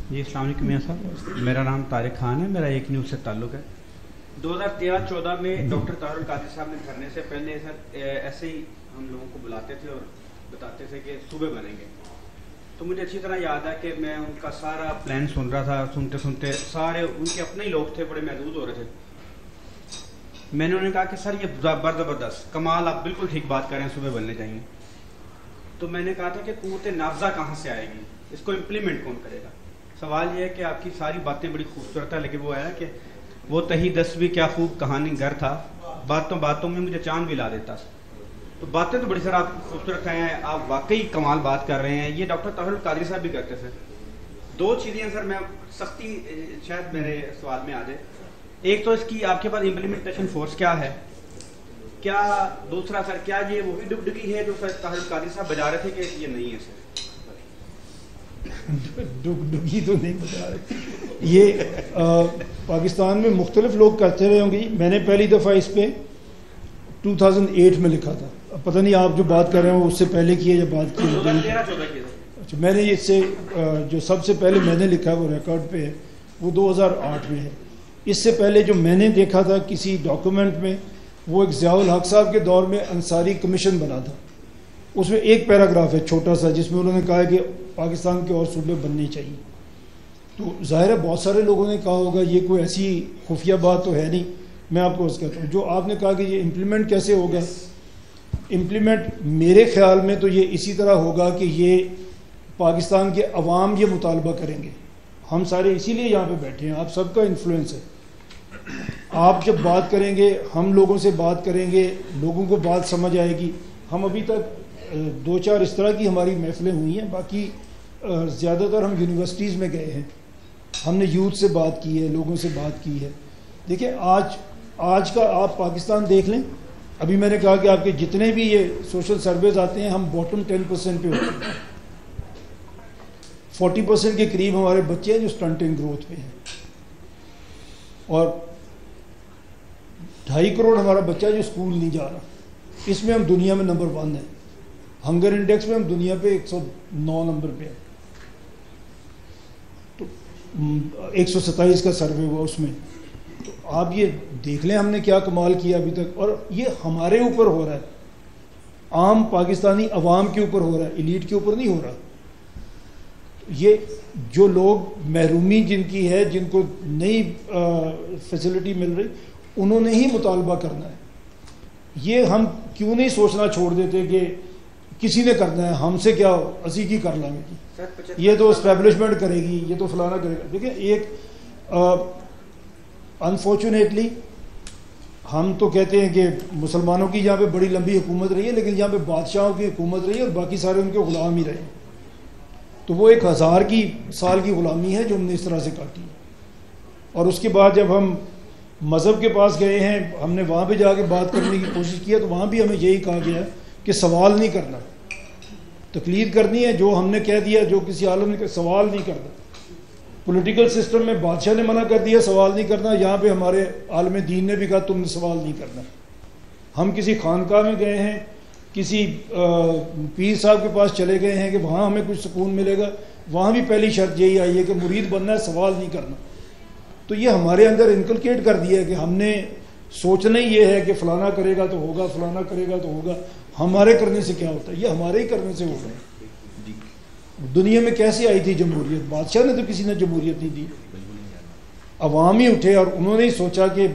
जी अस्सलाम वालेकुम मियां साहब, मेरा नाम तारिक खान है, मेरा एक न्यूज़ से ताल्लुक़ है। 2013-14 में डॉक्टर तारुल कादरी साहब ने धरने से पहले सर ऐसे ही हम लोगों को बुलाते थे और बताते थे कि सूबे बनेंगे। तो मुझे अच्छी तरह याद है कि मैं उनका सारा प्लान सुन रहा था। सुनते सुनते सारे उनके अपने ही लोग थे, बड़े महदूद हो रहे थे। मैंने उन्हें कहा कि सर ये ज़बरदस्त कमाल, आप बिल्कुल ठीक बात करें, सूबे बनने चाहिए। तो मैंने कहा था कि क़ुव्वत नाफ़ज़ा कहाँ से आएगी, इसको इम्प्लीमेंट कौन करेगा। सवाल यह है कि आपकी सारी बातें बड़ी खूबसूरत है, लेकिन वो है कि वो तही दस भी क्या खूब कहानी घर था, बातों बातों में मुझे चांद भी ला देता। तो बातें तो बड़ी सर आप खूबसूरत हैं, आप वाकई कमाल बात कर रहे हैं। ये डॉक्टर तारुल कादरी साहब भी करते थे। दो चीज़ें सर मैं सख्ती शायद मेरे सवाल में आ जाए। एक तो इसकी आपके पास इम्प्लीमेंटेशन फोर्स क्या है, क्या दूसरा सर क्या ये वही डुगडुगी है जो सर तारुल कादरी साहब बजा रहे थे कि ये नहीं है सर? डुगडुगी तो नहीं बता रहे। ये पाकिस्तान में मुख्तलिफ लोग करते रहे होंगे। मैंने पहली दफ़ा इस पर 2008 में लिखा था। अब पता नहीं आप जो बात कर रहे हो उससे पहले की है या बात की है। अच्छा, मैंने इससे जो सबसे पहले मैंने लिखा है वो रिकॉर्ड पे है, वो 2008 में है। इससे पहले जो मैंने देखा था किसी डॉक्यूमेंट में, वो एक ज़ियाउल हक साहब के दौर में अंसारी कमीशन बना था। उसमें एक पैराग्राफ है छोटा सा जिसमें उन्होंने कहा है कि पाकिस्तान के और सूबे बनने चाहिए। तो ज़ाहिर है बहुत सारे लोगों ने कहा होगा, ये कोई ऐसी खुफिया बात तो है नहीं। मैं आपको उसका कहता हूँ, जो आपने कहा कि ये इम्प्लीमेंट कैसे होगा, इम्प्लीमेंट मेरे ख्याल में तो ये इसी तरह होगा कि ये पाकिस्तान के अवाम ये मुतालबा करेंगे। हम सारे इसीलिए यहाँ पे बैठे हैं, आप सबका इन्फ्लुएंस है। आप जब बात करेंगे, हम लोगों से बात करेंगे, लोगों को बात समझ आएगी। हम अभी तक 2-4 इस तरह की हमारी महफिलें हुई हैं, बाकी ज़्यादातर हम यूनिवर्सिटीज़ में गए हैं, हमने यूथ से बात की है, लोगों से बात की है। देखिए आज का आप पाकिस्तान देख लें। अभी मैंने कहा कि आपके जितने भी ये सोशल सर्वेज आते हैं, हम बॉटम 10% पे होते हैं। 40% के करीब हमारे बच्चे हैं जो स्टंटिंग ग्रोथ पे हैं, और 2.5 करोड़ हमारा बच्चा जो स्कूल नहीं जा रहा। इसमें हम दुनिया में नंबर 1 है। हंगर इंडेक्स में हम दुनिया पे 109 नंबर पे है। तो 127 का सर्वे हुआ उसमें। तो आप ये देख लें हमने क्या कमाल किया अभी तक, और ये हमारे ऊपर हो रहा है, आम पाकिस्तानी अवाम के ऊपर हो रहा है, एलीट के ऊपर नहीं हो रहा। ये जो लोग महरूमी जिनकी है, जिनको नई फैसिलिटी मिल रही, उन्होंने ही मुतालबा करना है। ये हम क्यों नहीं सोचना छोड़ देते कि किसी ने करना है, हमसे क्या असी की कर लेंगे, ये तो एस्टैब्लिशमेंट करेगी, ये तो फलाना करेगा। देखिए एक अनफॉर्चुनेटली हम तो कहते हैं कि मुसलमानों की यहाँ पे बड़ी लंबी हुकूमत रही है, लेकिन यहाँ पे बादशाहों की हुकूमत रही है और बाकी सारे उनके ग़ुलाम ही रहे। तो वो 1000 की साल की ग़ुलामी है जो हमने इस तरह से काटी है। और उसके बाद जब हम मज़हब के पास गए हैं, हमने वहाँ पे जाके बात करने की कोशिश की है, तो वहाँ भी हमें यही कहा गया है कि सवाल नहीं करना, तकलीद करनी है। जो हमने कह दिया, जो किसी आलम ने सवाल नहीं करना। पॉलिटिकल सिस्टम में बादशाह ने मना कर दिया सवाल नहीं करना, यहाँ पे हमारे आलम दीन ने भी कहा तुमने सवाल नहीं करना। हम किसी खानका में गए हैं, किसी पीर साहब के पास चले गए हैं कि वहाँ हमें कुछ सुकून मिलेगा, वहाँ भी पहली शर्त यही आई है कि मुरीद बनना है, सवाल नहीं करना। तो ये हमारे अंदर इनकलकेट कर दिया है कि हमने सोचना ही ये है कि फलाना करेगा तो होगा, फलाना करेगा तो होगा। हमारे करने से क्या होता है, ये हमारे ही करने से होगा। दुनिया में कैसे आई थी जमहूरियत? बादशाह ने तो किसी ने जमहूरियत नहीं दी, अवाम ही उठे और उन्होंने ही सोचा कि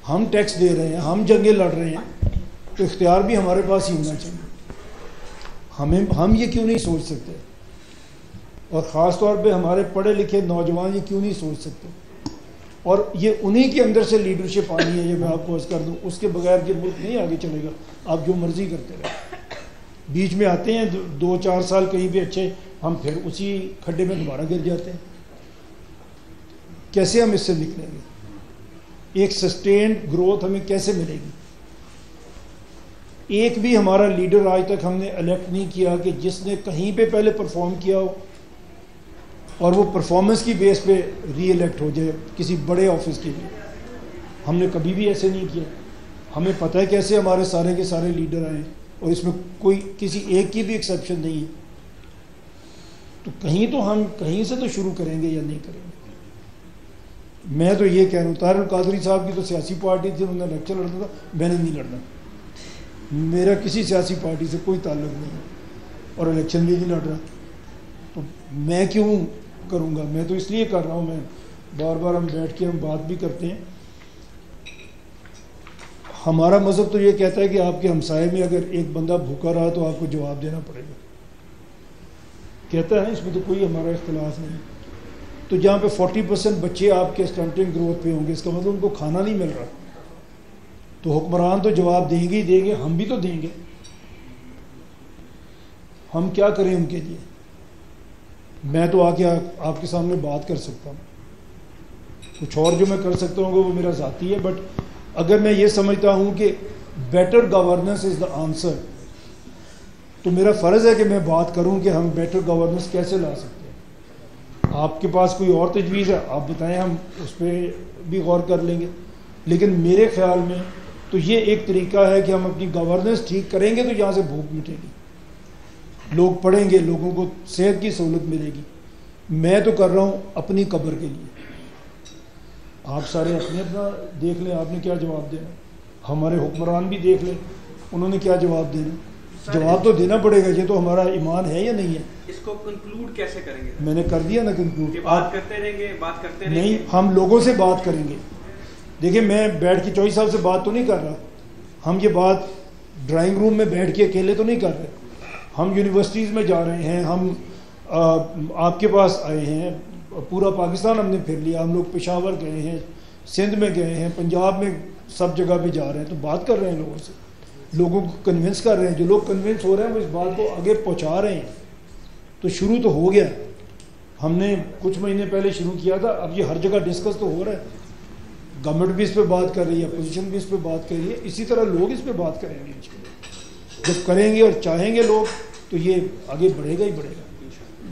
हम टैक्स दे रहे हैं, हम जंगें लड़ रहे हैं, तो इख्तियार भी हमारे पास ही होना चाहिए। हम ये क्यों नहीं सोच सकते? और ख़ास तौर पे हमारे पढ़े लिखे नौजवान ये क्यों नहीं सोच सकते? और ये उन्हीं के अंदर से लीडरशिप आनी है। ये मैं आपको अर्ज़ कर दूँ, उसके बगैर ये मुल्क नहीं आगे चलेगा। आप जो मर्जी करते रहे, बीच में आते हैं 2-4 साल कहीं भी अच्छे, हम फिर उसी खड्डे में दोबारा गिर जाते हैं। कैसे हम इससे निकलेंगे? एक सस्टेन्ड ग्रोथ हमें कैसे मिलेगी? एक भी हमारा लीडर आज तक हमने इलेक्ट नहीं किया कि जिसने कहीं पे पहले परफॉर्म किया हो और वो परफॉर्मेंस की बेस पे री इलेक्ट हो जाए किसी बड़े ऑफिस के लिए। हमने कभी भी ऐसे नहीं किया। हमें पता है कैसे हमारे सारे के सारे लीडर आए, और इसमें कोई किसी एक की भी एक्सेप्शन नहीं है। तो हम कहीं से तो शुरू करेंगे या नहीं करेंगे। मैं तो ये कह रहा हूँ, तारिक कादरी साहब की तो सियासी पार्टी थी, उन्होंने इलेक्शन लड़ना था, मैंने नहीं लड़ना। मेरा किसी सियासी पार्टी से कोई ताल्लुक नहीं है और इलेक्शन भी नहीं लड़ रहा, तो मैं क्यों करूँगा। मैं तो इसलिए कर रहा हूँ, मैं बार बार हम बैठ के हम बात भी करते हैं। हमारा मज़हब तो ये कहता है कि आपके हमसाये में अगर एक बंदा भूखा रहा तो आपको जवाब देना पड़ेगा, कहता है, इसमें तो कोई हमारा इख्तिलाफ नहीं। तो जहाँ पे 40% बच्चे आपके स्टंटिंग ग्रोथ पे होंगे, इसका मतलब उनको खाना नहीं मिल रहा, तो हुक्मरान तो जवाब देंगे ही देंगे, हम भी तो देंगे। हम क्या करें उनके लिए। मैं तो आके आपके सामने बात कर सकता हूँ, कुछ और जो मैं कर सकता हूँ वो मेरा ज़ाती है। बट अगर मैं ये समझता हूँ कि better governance is the answer, तो मेरा फ़र्ज़ है कि मैं बात करूँ कि हम बेटर गवर्नेंस कैसे ला सकते हैं। आपके पास कोई और तजवीज़ है, आप बताएं, हम उस पर भी गौर कर लेंगे। लेकिन मेरे ख्याल में तो ये एक तरीका है कि हम अपनी गवर्नेंस ठीक करेंगे तो यहाँ से भूख मिटेगी, लोग पढ़ेंगे, लोगों को सेहत की सहूलत मिलेगी। मैं तो कर रहा हूँ अपनी कब्र के लिए, आप सारे अपने अपना देख लें, आपने क्या जवाब देना। हमारे हुक्मरान भी देख लें, उन्होंने क्या जवाब देना। जवाब तो देना पड़ेगा, ये तो हमारा ईमान है या नहीं है। इसको कंक्लूड कैसे करेंगे? मैंने कर दिया ना कंक्लूड। बात करते रहेंगे, बात करते रहेंगे। नहीं, हम लोगों से बात करेंगे। देखिए, मैं बैठ के चौधरी साहब से बात तो नहीं कर रहा, हम ये बात ड्राइंग रूम में बैठ के अकेले तो नहीं कर रहे। हम यूनिवर्सिटीज़ में जा रहे हैं, हम आपके पास आए हैं, पूरा पाकिस्तान हमने फिर लिया। हम लोग पेशावर गए हैं, सिंध में गए हैं, पंजाब में, सब जगह पे जा रहे हैं, तो बात कर रहे हैं लोगों से, लोगों को कन्विंस कर रहे हैं। जो लोग कन्विंस हो रहे हैं वो इस बात को आगे पहुंचा रहे हैं। तो शुरू तो हो गया, हमने कुछ महीने पहले शुरू किया था, अब ये हर जगह डिस्कस तो हो रहा है। गवर्नमेंट भी इस पर बात कर रही है, अपोजिशन भी इस पर बात कर रही है, इसी तरह लोग इस पर बात करेंगे। जब करेंगे और चाहेंगे लोग, तो ये आगे बढ़ेगा ही बढ़ेगा।